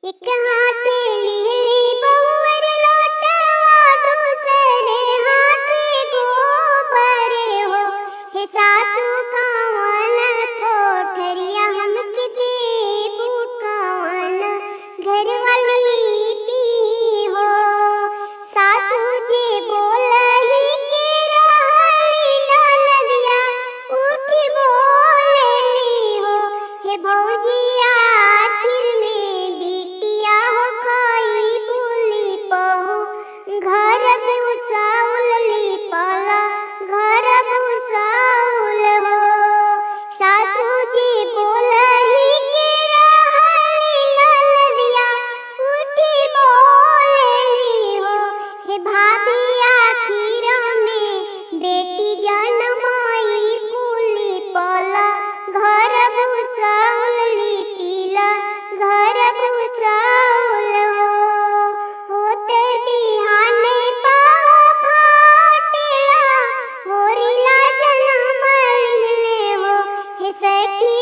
एक हाथे लीली बहुवर लोटवा, दूसरे हाथे गोबर हो। हे सासू कवन कोठरिया हमके देबू कवन घरवाली पी हो। सासू जी बोलही के रहली ननदिया उठी बोलेली हो। हे भौजी आखिर में बिटिया हो खाई बुली पहु, घर भूसाउल लिपला घर भूसाउल हो। सासू जी बोलही के रहली ननदिया उठी बोलेली हो। हे भाभी आखिर में बेटी जनमाई बुली पला घर भूसाउल लिपिला घर भूसाउल हो। होते बिहाने फाटेला होरिला जनम लिहले हो। हे सखी